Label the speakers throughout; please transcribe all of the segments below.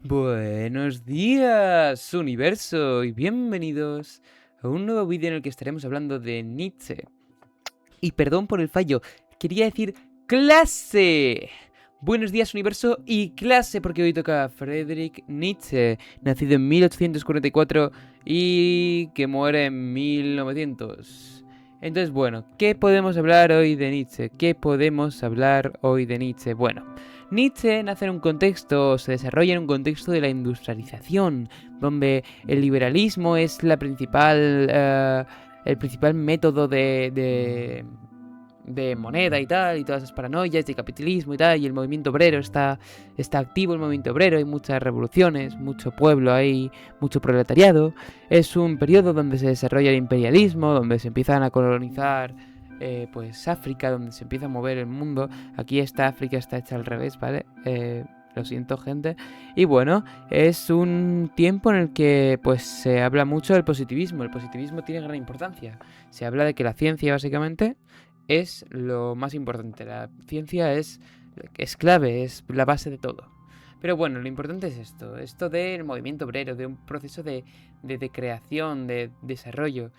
Speaker 1: Buenos días, universo, y bienvenidos a un nuevo vídeo en el que estaremos hablando de Nietzsche. Y perdón por el fallo, quería decir clase. Buenos días, universo, y clase, porque hoy toca Friedrich Nietzsche, nacido en 1844 y que muere en 1900. Entonces, bueno, ¿qué podemos hablar hoy de Nietzsche? ¿Qué podemos hablar hoy de Nietzsche? Bueno, Nietzsche nace en un contexto, se desarrolla en un contexto de la industrialización, donde el liberalismo es el principal método de moneda y tal, y todas esas paranoias de capitalismo y tal, y el movimiento obrero está activo, el movimiento obrero, hay muchas revoluciones, mucho pueblo ahí, mucho proletariado. Es un periodo donde se desarrolla el imperialismo, donde se empiezan a colonizar pues África, donde se empieza a mover el mundo. Aquí África está hecha al revés, ¿vale? Lo siento, gente. Y bueno, es un tiempo en el que pues se habla mucho del positivismo. El positivismo tiene gran importancia. Se habla de que la ciencia básicamente es lo más importante. La ciencia es clave, es la base de todo. Pero bueno, lo importante es esto del movimiento obrero, de un proceso de creación, de desarrollo.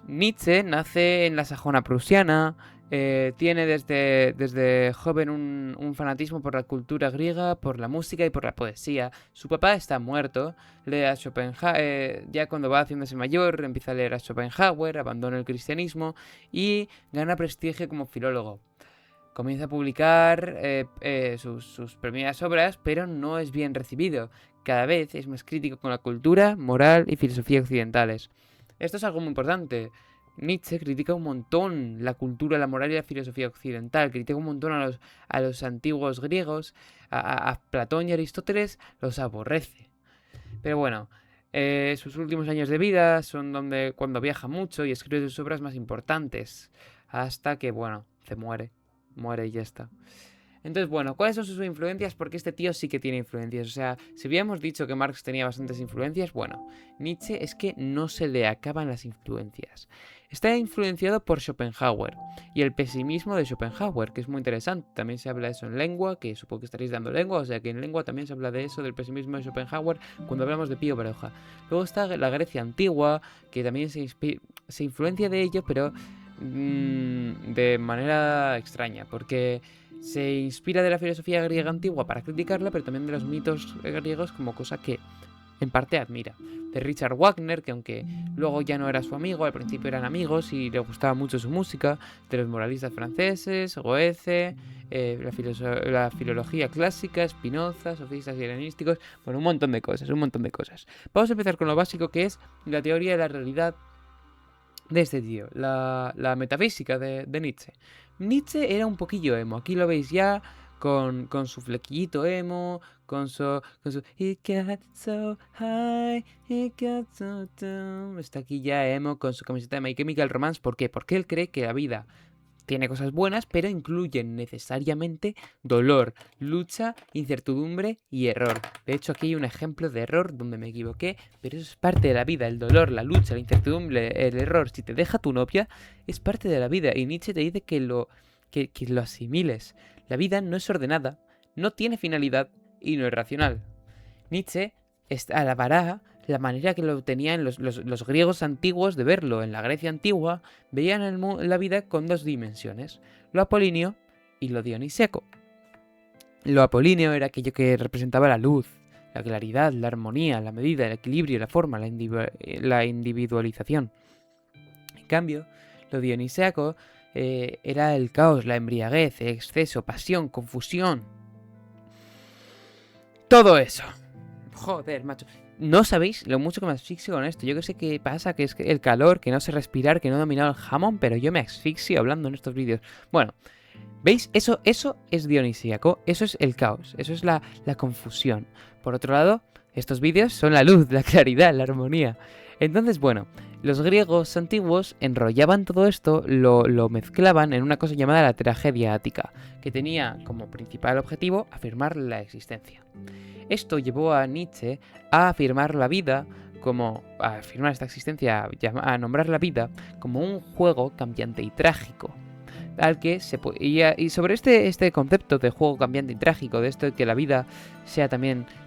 Speaker 1: Nietzsche nace en la Sajona prusiana, tiene desde joven un fanatismo por la cultura griega, por la música y por la poesía. Su papá está muerto, lee a Schopenhauer, ya cuando va haciéndose mayor empieza a leer a Schopenhauer, abandona el cristianismo y gana prestigio como filólogo. Comienza a publicar sus primeras obras, pero no es bien recibido. Cada vez es más crítico con la cultura, moral y filosofía occidentales. Esto es algo muy importante. Nietzsche critica un montón la cultura, la moral y la filosofía occidental. Critica un montón a los antiguos griegos. A Platón y Aristóteles los aborrece. Pero bueno, sus últimos años de vida son cuando viaja mucho y escribe sus obras más importantes. Hasta que, bueno, se muere. Muere y ya está. Entonces, bueno, ¿cuáles son sus influencias? Porque este tío sí que tiene influencias. O sea, si habíamos dicho que Marx tenía bastantes influencias, bueno, Nietzsche es que no se le acaban las influencias. Está influenciado por Schopenhauer y el pesimismo de Schopenhauer, que es muy interesante. También se habla de eso en lengua, que supongo que estaréis dando lengua, o sea que en lengua también se habla de eso, del pesimismo de Schopenhauer, cuando hablamos de Pío Baroja. Luego está la Grecia antigua, que también se influencia de ello, pero de manera extraña, porque se inspira de la filosofía griega antigua para criticarla, pero también de los mitos griegos como cosa que en parte admira. De Richard Wagner, que aunque luego ya no era su amigo, al principio eran amigos y le gustaba mucho su música. De los moralistas franceses, Goethe, la filología clásica, Spinoza, sofistas y helenísticos. Bueno, un montón de cosas, un montón de cosas. Vamos a empezar con lo básico, que es la teoría de la realidad de este tío, la metafísica de Nietzsche. Nietzsche era un poquillo emo, aquí lo veis ya con su flequillito emo, con su It got so high, it got so down. Está aquí ya emo con su camiseta de My Chemical Romance. ¿Por qué? Porque él cree que la vida tiene cosas buenas, pero incluyen necesariamente dolor, lucha, incertidumbre y error. De hecho, aquí hay un ejemplo de error donde me equivoqué, pero eso es parte de la vida. El dolor, la lucha, la incertidumbre, el error. Si te deja tu novia, es parte de la vida. Y Nietzsche te dice que lo asimiles. La vida no es ordenada, no tiene finalidad y no es racional. Nietzsche alabará la manera que lo tenían los griegos antiguos de verlo. En la Grecia antigua veían la vida con dos dimensiones, lo apolíneo y lo dionisíaco. Lo apolíneo era aquello que representaba la luz, la claridad, la armonía, la medida, el equilibrio, la forma, la individualización. En cambio, lo dionisíaco era el caos, la embriaguez, el exceso, pasión, confusión. Todo eso. Joder, macho. No sabéis lo mucho que me asfixio con esto. Yo que sé qué pasa, que es el calor, que no sé respirar, que no he dominado el jamón, pero yo me asfixio hablando en estos vídeos. Bueno, ¿veis? Eso es dionisíaco, eso es el caos, eso es la confusión. Por otro lado, estos vídeos son la luz, la claridad, la armonía. Entonces, bueno, los griegos antiguos enrollaban todo esto, lo mezclaban en una cosa llamada la tragedia ática, que tenía como principal objetivo afirmar la existencia. Esto llevó a Nietzsche a afirmar la vida a afirmar esta existencia, a nombrar la vida como un juego cambiante y trágico. al que y sobre este concepto de juego cambiante y trágico, de esto de que la vida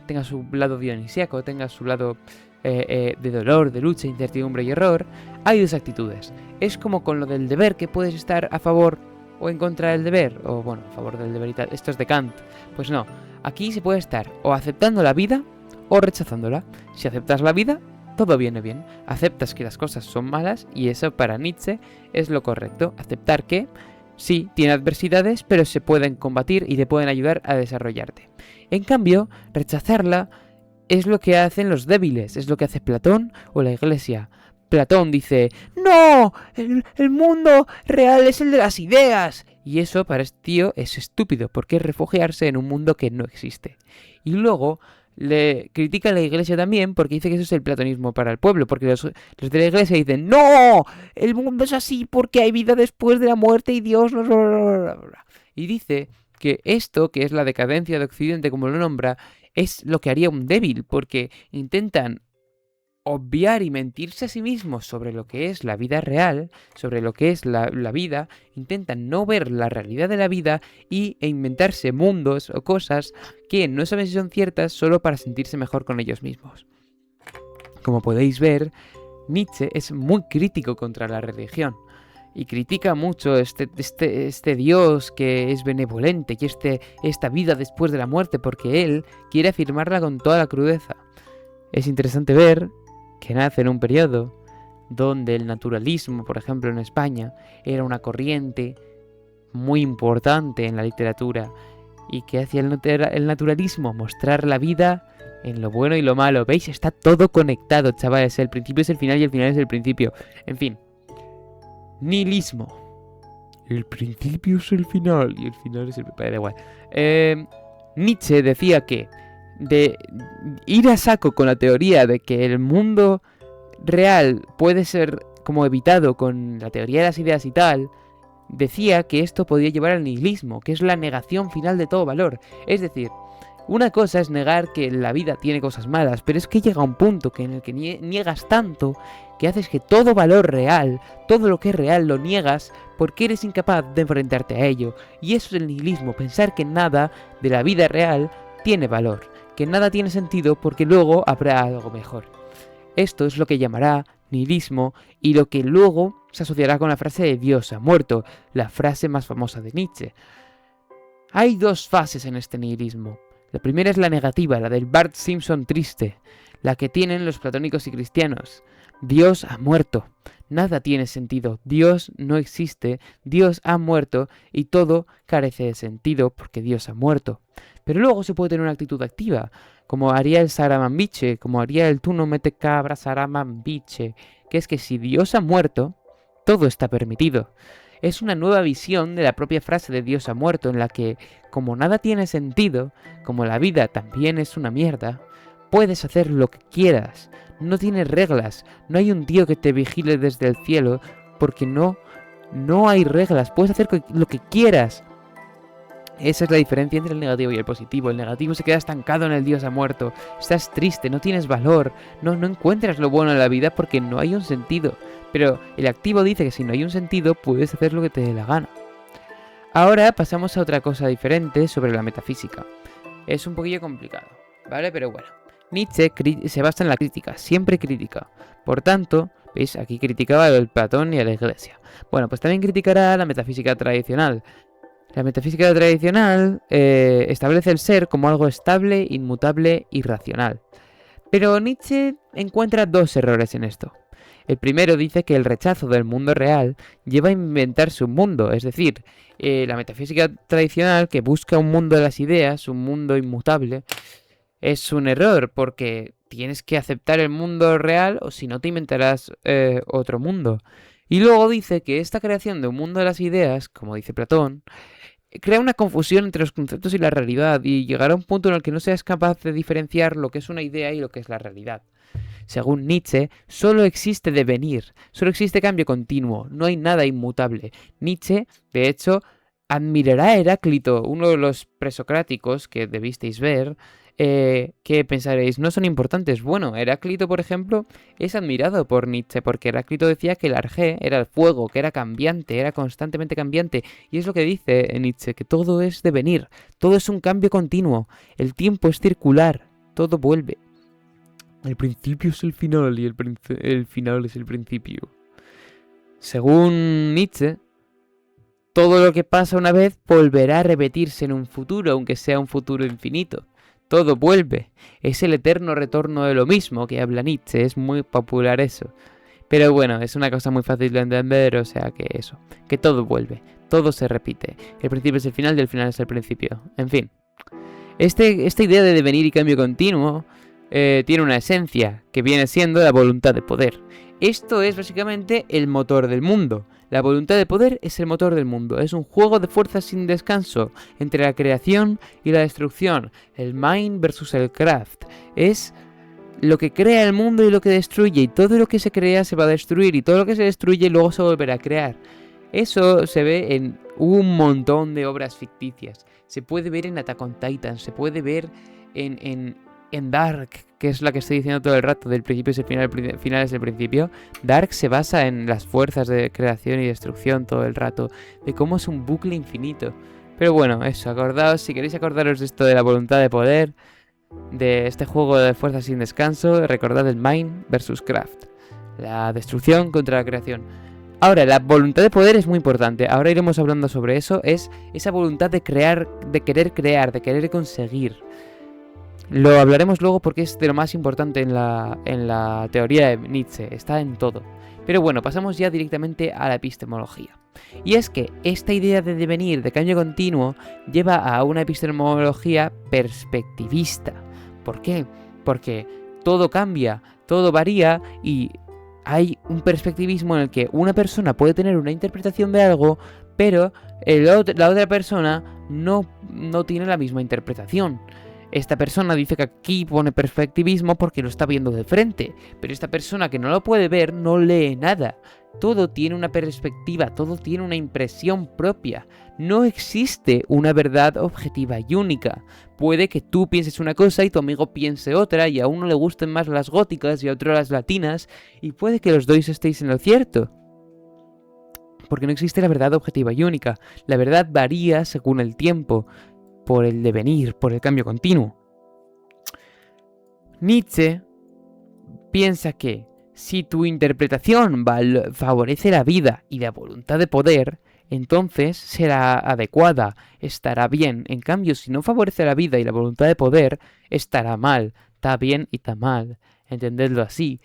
Speaker 1: tenga su lado dionisíaco, tenga su lado de dolor, de lucha, incertidumbre y error, hay dos actitudes. Es como con lo del deber, que puedes estar a favor o en contra del deber, o bueno, a favor del deber y tal. Esto es de Kant. Pues no, aquí se puede estar o aceptando la vida o rechazándola. Si aceptas la vida, todo viene bien. Aceptas que las cosas son malas y eso para Nietzsche es lo correcto. Aceptar que sí, tiene adversidades, pero se pueden combatir y te pueden ayudar a desarrollarte. En cambio, rechazarla es lo que hacen los débiles, es lo que hace Platón o la Iglesia. Platón dice, ¡no! El mundo real es el de las ideas. Y eso para este tío es estúpido, porque es refugiarse en un mundo que no existe. Y luego le critica a la Iglesia también porque dice que eso es el platonismo para el pueblo, porque los de la Iglesia dicen, ¡no! El mundo es así porque hay vida después de la muerte y Dios nos... Y dice que esto, que es la decadencia de Occidente como lo nombra, es lo que haría un débil, porque intentan obviar y mentirse a sí mismos sobre lo que es la vida real, sobre lo que es la vida, intentan no ver la realidad de la vida e inventarse mundos o cosas que no saben si son ciertas solo para sentirse mejor con ellos mismos. Como podéis ver, Nietzsche es muy crítico contra la religión y critica mucho este Dios que es benevolente y esta vida después de la muerte, porque él quiere afirmarla con toda la crudeza. Es interesante ver que nace en un periodo donde el naturalismo, por ejemplo en España, era una corriente muy importante en la literatura y que hacía el naturalismo mostrar la vida en lo bueno y lo malo. ¿Veis? Está todo conectado, chavales. El principio es el final y el final es el principio. En fin. Nihilismo. El principio es el final y el final es el... Da igual. Nietzsche decía que de ir a saco con la teoría de que el mundo real puede ser como evitado con la teoría de las ideas y tal, decía que esto podía llevar al nihilismo, que es la negación final de todo valor. Es decir, una cosa es negar que la vida tiene cosas malas, pero es que llega un punto en el que niegas tanto que haces que todo valor real, todo lo que es real lo niegas porque eres incapaz de enfrentarte a ello. Y eso es el nihilismo, pensar que nada de la vida real tiene valor, que nada tiene sentido porque luego habrá algo mejor. Esto es lo que llamará nihilismo y lo que luego se asociará con la frase de Dios ha muerto, la frase más famosa de Nietzsche. Hay dos fases en este nihilismo. La primera es la negativa, la del Bart Simpson triste, la que tienen los platónicos y cristianos. Dios ha muerto, nada tiene sentido, Dios no existe, Dios ha muerto y todo carece de sentido porque Dios ha muerto. Pero luego se puede tener una actitud activa, como haría el Saramambiche, como haría el tú no mete cabra Saramambiche, que es que si Dios ha muerto, todo está permitido. Es una nueva visión de la propia frase de Dios ha muerto, en la que, como nada tiene sentido, como la vida también es una mierda, puedes hacer lo que quieras, no tienes reglas, no hay un tío que te vigile desde el cielo, porque no hay reglas, puedes hacer lo que quieras. Esa es la diferencia entre el negativo y el positivo. El negativo se queda estancado en el Dios ha muerto, estás triste, no tienes valor, no encuentras lo bueno en la vida porque no hay un sentido. Pero el activo dice que si no hay un sentido, puedes hacer lo que te dé la gana. Ahora pasamos a otra cosa diferente sobre la metafísica. Es un poquillo complicado, ¿vale? Pero bueno. Nietzsche se basa en la crítica, siempre crítica. Por tanto, ¿veis? Aquí criticaba al Platón y a la Iglesia. Bueno, pues también criticará la metafísica tradicional. La metafísica tradicional establece el ser como algo estable, inmutable y racional. Pero Nietzsche encuentra dos errores en esto. El primero dice que el rechazo del mundo real lleva a inventarse un mundo, es decir, la metafísica tradicional que busca un mundo de las ideas, un mundo inmutable, es un error porque tienes que aceptar el mundo real o si no te inventarás otro mundo. Y luego dice que esta creación de un mundo de las ideas, como dice Platón, crea una confusión entre los conceptos y la realidad y llegará a un punto en el que no seas capaz de diferenciar lo que es una idea y lo que es la realidad. Según Nietzsche, solo existe devenir, solo existe cambio continuo, no hay nada inmutable. Nietzsche, de hecho, admirará a Heráclito, uno de los presocráticos que debisteis ver, ¿Qué pensaréis? ¿No son importantes? Bueno, Heráclito, por ejemplo, es admirado por Nietzsche, porque Heráclito decía que el arjé era el fuego, que era cambiante, era constantemente cambiante, y es lo que dice Nietzsche, que todo es devenir, todo es un cambio continuo, el tiempo es circular, todo vuelve. El principio es el final y el final es el principio. Según Nietzsche, todo lo que pasa una vez volverá a repetirse en un futuro, aunque sea un futuro infinito. Todo vuelve. Es el eterno retorno de lo mismo que habla Nietzsche. Es muy popular eso. Pero bueno, es una cosa muy fácil de entender, o sea que eso. Que todo vuelve. Todo se repite. El principio es el final y el final es el principio. En fin. Esta idea de devenir y cambio continuo tiene una esencia, que viene siendo la voluntad de poder. Esto es básicamente el motor del mundo. La voluntad de poder es el motor del mundo. Es un juego de fuerzas sin descanso entre la creación y la destrucción. El mind versus el craft. Es lo que crea el mundo y lo que destruye. Y todo lo que se crea se va a destruir. Y todo lo que se destruye luego se volverá a crear. Eso se ve en un montón de obras ficticias. Se puede ver en Attack on Titan. Se puede ver en Dark, que es la que estoy diciendo todo el rato, del principio es el final, el final es el principio. Dark se basa en las fuerzas de creación y destrucción todo el rato, de cómo es un bucle infinito. Pero bueno, eso, acordaos, si queréis acordaros de esto de la voluntad de poder, de este juego de fuerzas sin descanso, recordad el Mind versus Craft, la destrucción contra la creación. Ahora, la voluntad de poder es muy importante, ahora iremos hablando sobre eso, es esa voluntad de crear, de querer conseguir. Lo hablaremos luego porque es de lo más importante en la teoría de Nietzsche, está en todo. Pero bueno, pasamos ya directamente a la epistemología. Y es que esta idea de devenir, de cambio continuo, lleva a una epistemología perspectivista. ¿Por qué? Porque todo cambia, todo varía y hay un perspectivismo en el que una persona puede tener una interpretación de algo, pero la otra persona no tiene la misma interpretación. Esta persona dice que aquí pone perspectivismo porque lo está viendo de frente, pero esta persona que no lo puede ver no lee nada. Todo tiene una perspectiva, todo tiene una impresión propia. No existe una verdad objetiva y única. Puede que tú pienses una cosa y tu amigo piense otra, y a uno le gusten más las góticas y a otro las latinas, y puede que los dos estéis en lo cierto. Porque no existe la verdad objetiva y única. La verdad varía según el tiempo, por el devenir, por el cambio continuo. Nietzsche piensa que si tu interpretación favorece la vida y la voluntad de poder, entonces será adecuada, estará bien. En cambio, si no favorece la vida y la voluntad de poder, estará mal, está bien y está mal. Entendedlo así.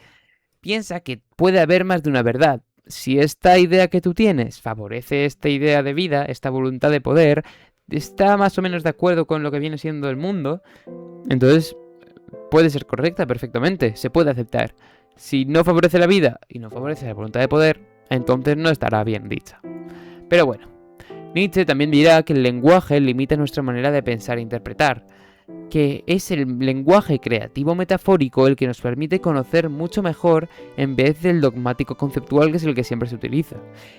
Speaker 1: Piensa que puede haber más de una verdad. Si esta idea que tú tienes favorece esta idea de vida, esta voluntad de poder, está más o menos de acuerdo con lo que viene siendo el mundo, entonces puede ser correcta perfectamente, se puede aceptar. Si no favorece la vida y no favorece la voluntad de poder, entonces no estará bien dicha. Pero bueno, Nietzsche también dirá que el lenguaje limita nuestra manera de pensar e interpretar, que es el lenguaje creativo metafórico el que nos permite conocer mucho mejor en vez del dogmático conceptual, que es el que siempre se utiliza.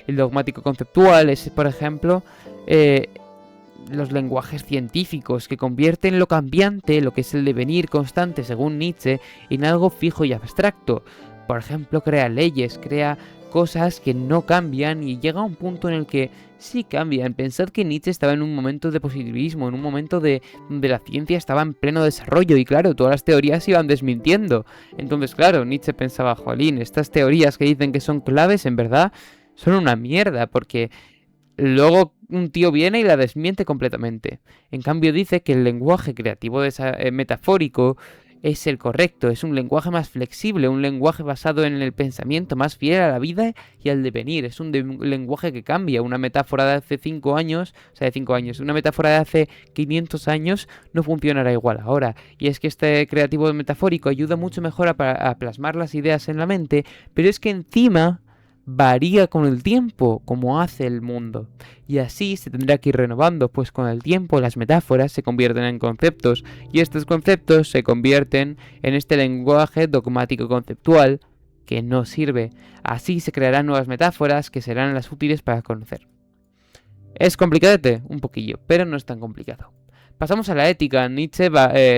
Speaker 1: El dogmático conceptual es, por ejemplo, los lenguajes científicos que convierten lo cambiante, lo que es el devenir constante según Nietzsche, en algo fijo y abstracto. Por ejemplo, crea leyes, crea cosas que no cambian y llega a un punto en el que sí cambian. Pensad que Nietzsche estaba en un momento de positivismo, en un momento donde la ciencia estaba en pleno desarrollo y claro, todas las teorías se iban desmintiendo. Entonces, claro, Nietzsche pensaba, jolín, estas teorías que dicen que son claves, en verdad, son una mierda, porque luego un tío viene y la desmiente completamente. En cambio dice que el lenguaje creativo metafórico es el correcto, es un lenguaje más flexible, un lenguaje basado en el pensamiento, más fiel a la vida y al devenir. Es un lenguaje que cambia. Una metáfora de hace 5 años, o sea, de 5 años, una metáfora de hace 500 años no funcionará igual ahora. Y es que este creativo metafórico ayuda mucho mejor a plasmar las ideas en la mente, pero es que encima varía con el tiempo, como hace el mundo. Y así se tendrá que ir renovando, pues con el tiempo las metáforas se convierten en conceptos, y estos conceptos se convierten en este lenguaje dogmático conceptual que no sirve. Así se crearán nuevas metáforas que serán las útiles para conocer. ¿Es complicadete? Un poquillo, pero no es tan complicado. Pasamos a la ética. Nietzsche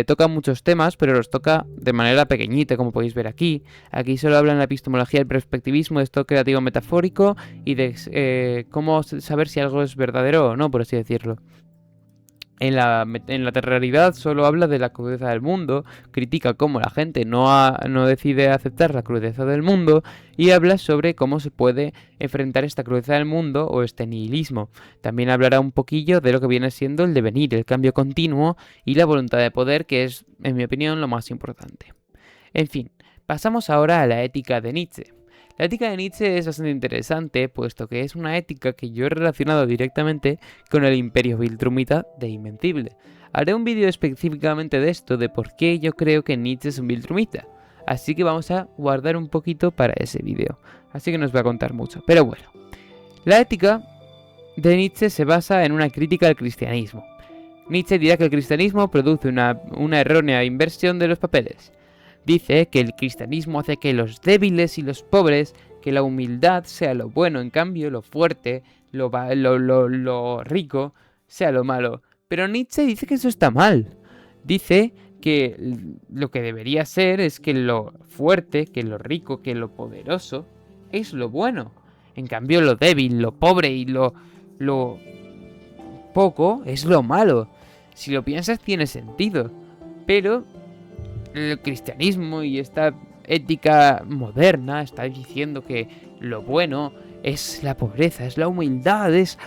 Speaker 1: toca muchos temas, pero los toca de manera pequeñita, como podéis ver aquí. Aquí solo habla en la epistemología del perspectivismo, de esto creativo metafórico y de cómo saber si algo es verdadero o no, por así decirlo. En la realidad solo habla de la crudeza del mundo, critica cómo la gente no decide aceptar la crudeza del mundo y habla sobre cómo se puede enfrentar esta crudeza del mundo o este nihilismo. También hablará un poquillo de lo que viene siendo el devenir, el cambio continuo y la voluntad de poder, que es, en mi opinión, lo más importante. En fin, pasamos ahora a la ética de Nietzsche. La ética de Nietzsche es bastante interesante, puesto que es una ética que yo he relacionado directamente con el imperio Viltrumita de Invencible. Haré un vídeo específicamente de esto, de por qué yo creo que Nietzsche es un Viltrumita. Así que vamos a guardar un poquito para ese vídeo. Así que no os voy a contar mucho. Pero bueno, la ética de Nietzsche se basa en una crítica al cristianismo. Nietzsche dirá que el cristianismo produce una errónea inversión de los papeles. Dice que el cristianismo hace que los débiles y los pobres, que la humildad sea lo bueno, en cambio lo fuerte, lo rico, sea lo malo. Pero Nietzsche dice que eso está mal. Dice que lo que debería ser es que lo fuerte, que lo rico, que lo poderoso es lo bueno. En cambio lo débil, lo pobre y lo poco es lo malo. Si lo piensas tiene sentido. Pero el cristianismo y esta ética moderna está diciendo que lo bueno es la pobreza, es la humildad, es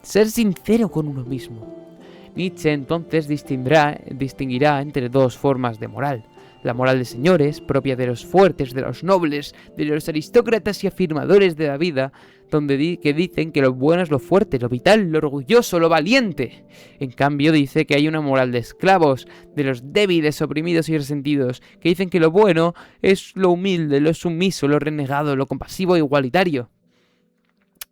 Speaker 1: ser sincero con uno mismo. Nietzsche entonces distinguirá entre dos formas de moral. La moral de señores, propia de los fuertes, de los nobles, de los aristócratas y afirmadores de la vida, que dicen que lo bueno es lo fuerte, lo vital, lo orgulloso, lo valiente. En cambio dice que hay una moral de esclavos, de los débiles, oprimidos y resentidos, que dicen que lo bueno es lo humilde, lo sumiso, lo renegado, lo compasivo e igualitario.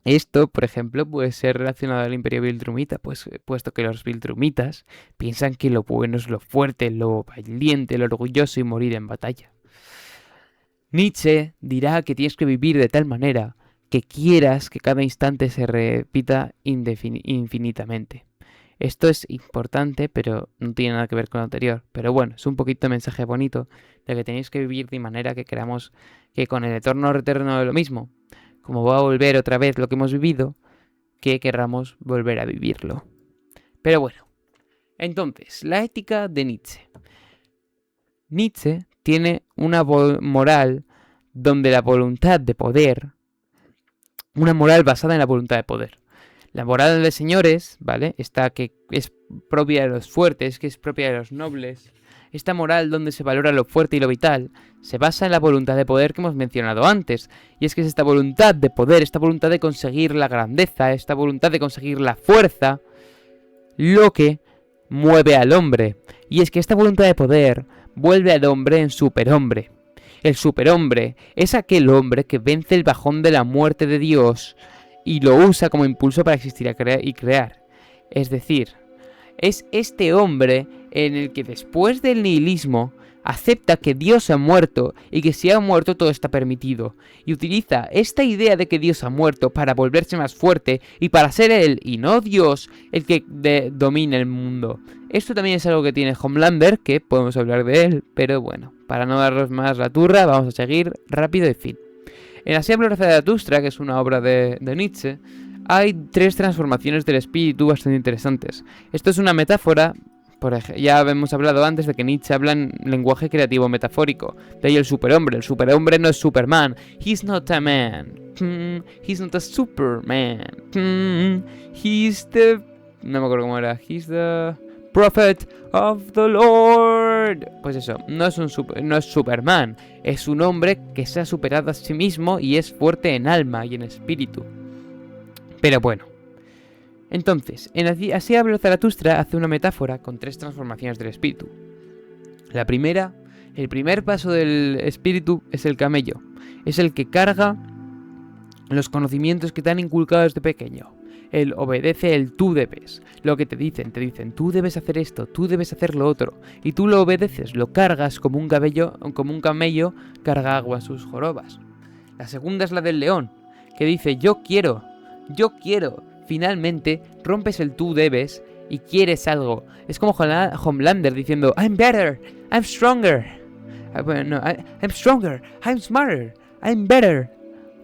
Speaker 1: Esto, por ejemplo, puede ser relacionado al imperio Viltrumita, puesto que los Viltrumitas piensan que lo bueno es lo fuerte, lo valiente, lo orgulloso y morir en batalla. Nietzsche dirá que tienes que vivir de tal manera que quieras que cada instante se repita infinitamente. Esto es importante, pero no tiene nada que ver con lo anterior. Pero bueno, es un poquito de mensaje bonito de que tenéis que vivir de manera que queramos que con el eterno retorno de lo mismo, como va a volver otra vez lo que hemos vivido, que querramos volver a vivirlo. Pero bueno, entonces, la ética de Nietzsche. Nietzsche tiene una moral donde la voluntad de poder, una moral basada en la voluntad de poder. La moral de señores, ¿vale? Esta que es propia de los fuertes, que es propia de los nobles. Esta moral donde se valora lo fuerte y lo vital se basa en la voluntad de poder que hemos mencionado antes. Y es que es esta voluntad de poder, esta voluntad de conseguir la grandeza, esta voluntad de conseguir la fuerza, lo que mueve al hombre. Y es que esta voluntad de poder vuelve al hombre en superhombre. El superhombre es aquel hombre que vence el bajón de la muerte de Dios y lo usa como impulso para existir y crear. Es decir, es este hombre en el que después del nihilismo acepta que Dios ha muerto y que si ha muerto todo está permitido, y utiliza esta idea de que Dios ha muerto para volverse más fuerte y para ser él y no Dios el que domine el mundo. Esto también es algo que tiene Homelander, que podemos hablar de él, pero bueno, para no daros más la turra vamos a seguir rápido y fin. En la Asamblea de Zaratustra, que es una obra de Nietzsche, hay 3 transformaciones del espíritu bastante interesantes. Esto es una metáfora. Ya hemos hablado antes de que Nietzsche habla en lenguaje creativo metafórico. De ahí el superhombre. El superhombre no es Superman. He's not a man. He's not a Superman. He's the... No me acuerdo cómo era. He's the prophet of the Lord. Pues eso, no es Superman. Es un hombre que se ha superado a sí mismo y es fuerte en alma y en espíritu. Pero bueno. Entonces, así habla Zaratustra hace una metáfora con 3 transformaciones del espíritu. La primera, el primer paso del espíritu es el camello. Es el que carga los conocimientos que te han inculcado desde pequeño. Él obedece el tú debes. Lo que te dicen tú debes hacer esto, tú debes hacer lo otro. Y tú lo obedeces, lo cargas como un camello carga agua en sus jorobas. La segunda es la del león, que dice yo quiero. Finalmente rompes el tú debes y quieres algo. Es como Homelander diciendo, I'm better, I'm stronger. Bueno, no, I'm stronger, I'm smarter, I'm better.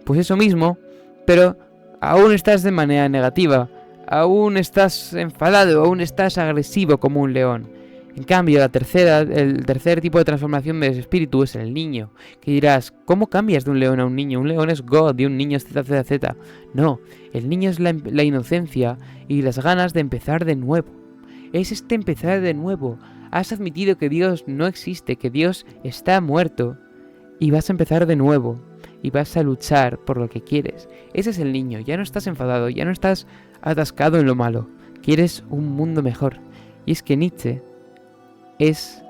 Speaker 1: Pues eso mismo, pero aún estás de manera negativa, aún estás enfadado, aún estás agresivo como un león. En cambio, el tercer tipo de transformación de ese espíritu es el niño. Que dirás, ¿cómo cambias de un león a un niño? Un león es God y un niño es ZZZ. No, el niño es la inocencia y las ganas de empezar de nuevo. Es este empezar de nuevo. Has admitido que Dios no existe, que Dios está muerto. Y vas a empezar de nuevo. Y vas a luchar por lo que quieres. Ese es el niño. Ya no estás enfadado, ya no estás atascado en lo malo. Quieres un mundo mejor. Y es que Nietzsche es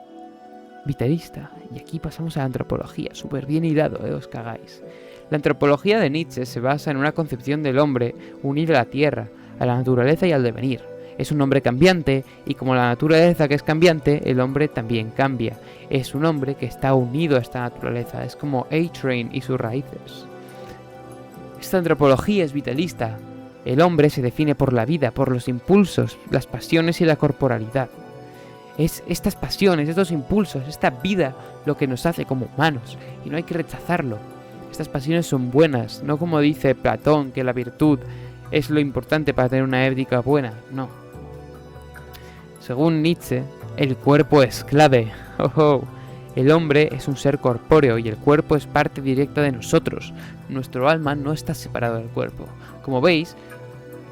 Speaker 1: vitalista. Y aquí pasamos a la antropología, súper bien hilado, os cagáis. La antropología de Nietzsche se basa en una concepción del hombre unido a la tierra, a la naturaleza y al devenir. Es un hombre cambiante, y como la naturaleza que es cambiante, el hombre también cambia. Es un hombre que está unido a esta naturaleza, es como A-Train y sus raíces. Esta antropología es vitalista. El hombre se define por la vida, por los impulsos, las pasiones y la corporalidad. Es estas pasiones, estos impulsos, esta vida lo que nos hace como humanos, y no hay que rechazarlo. Estas pasiones son buenas, no como dice Platón, que la virtud es lo importante para tener una ética buena, no. Según Nietzsche, el cuerpo es clave. El hombre es un ser corpóreo y el cuerpo es parte directa de nosotros. Nuestro alma no está separado del cuerpo. Como veis,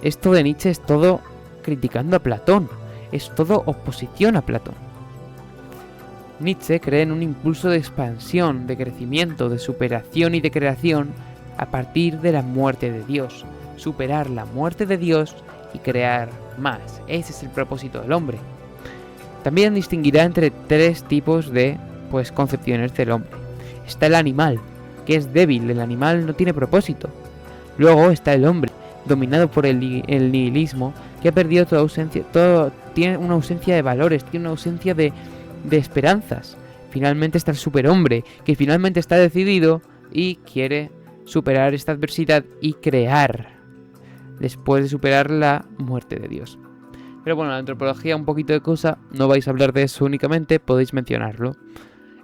Speaker 1: esto de Nietzsche es todo criticando a Platón. Es todo oposición a Platón. Nietzsche cree en un impulso de expansión, de crecimiento, de superación y de creación a partir de la muerte de Dios. Superar la muerte de Dios y crear más. Ese es el propósito del hombre. También distinguirá entre tres tipos de concepciones del hombre. Está el animal, que es débil, el animal no tiene propósito. Luego está el hombre, dominado por el nihilismo, que ha perdido toda ausencia, tiene una ausencia de valores, tiene una ausencia de esperanzas. Finalmente está el superhombre, que finalmente está decidido y quiere superar esta adversidad y crear, después de superar la muerte de Dios. Pero bueno, la antropología, un poquito de cosa, no vais a hablar de eso únicamente, podéis mencionarlo.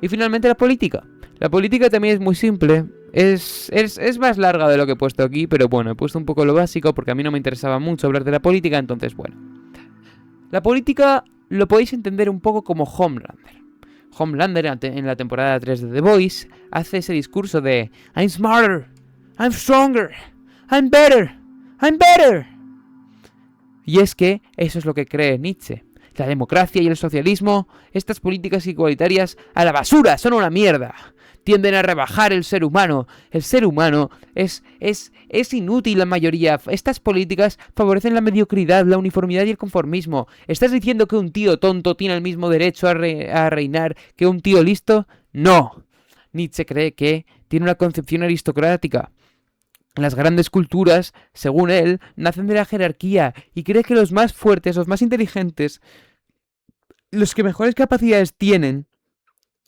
Speaker 1: Y finalmente la política. La política también es muy simple. Es más larga de lo que he puesto aquí, pero bueno, he puesto un poco lo básico porque a mí no me interesaba mucho hablar de la política, entonces bueno. La política lo podéis entender un poco como Homelander. Homelander en la temporada 3 de The Voice hace ese discurso de I'm smarter, I'm stronger, I'm better, I'm better. Y es que eso es lo que cree Nietzsche. La democracia y el socialismo, estas políticas igualitarias, a la basura, son una mierda. Tienden a rebajar el ser humano. El ser humano es inútil la mayoría. Estas políticas favorecen la mediocridad, la uniformidad y el conformismo. ¿Estás diciendo que un tío tonto tiene el mismo derecho a reinar que un tío listo? No. Nietzsche cree que tiene una concepción aristocrática. Las grandes culturas, según él, nacen de la jerarquía y cree que los más fuertes, los más inteligentes, los que mejores capacidades tienen,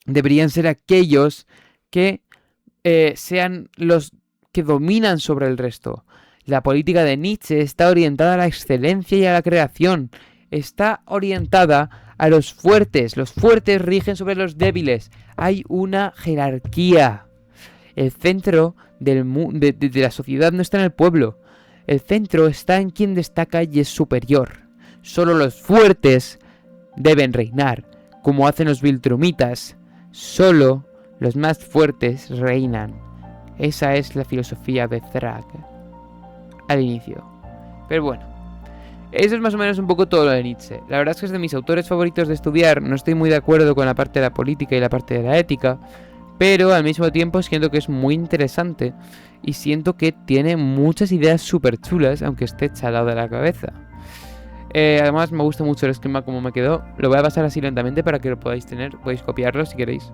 Speaker 1: deberían ser aquellos que sean los que dominan sobre el resto. La política de Nietzsche está orientada a la excelencia y a la creación. Está orientada a los fuertes. Los fuertes rigen sobre los débiles. Hay una jerarquía. El centro de la sociedad no está en el pueblo. El centro está en quien destaca y es superior. Solo los fuertes deben reinar, como hacen los Viltrumitas. Solo los más fuertes reinan. Esa es la filosofía de Thrag al inicio. Pero bueno, eso es más o menos un poco todo lo de Nietzsche. La verdad es que es de mis autores favoritos de estudiar. No estoy muy de acuerdo con la parte de la política y la parte de la ética, pero al mismo tiempo siento que es muy interesante y siento que tiene muchas ideas súper chulas, aunque esté chalado de la cabeza. Además me gusta mucho el esquema como me quedó. Lo voy a pasar así lentamente para que lo podáis tener. Podéis copiarlo si queréis.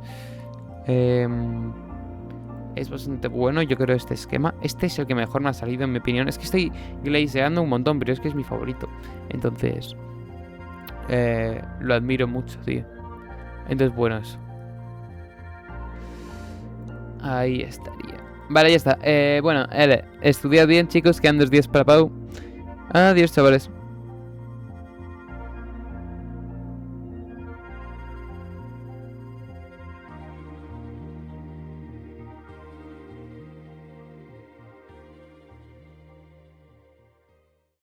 Speaker 1: Es bastante bueno, yo creo, este esquema. Este es el que mejor me ha salido, en mi opinión. Es que estoy glaseando un montón, pero es que es mi favorito. Entonces lo admiro mucho, tío. Entonces, bueno, eso. Ahí estaría. Vale, ya está. Bueno, estudiad bien, chicos. Quedan 2 días para Pau. Adiós, chavales.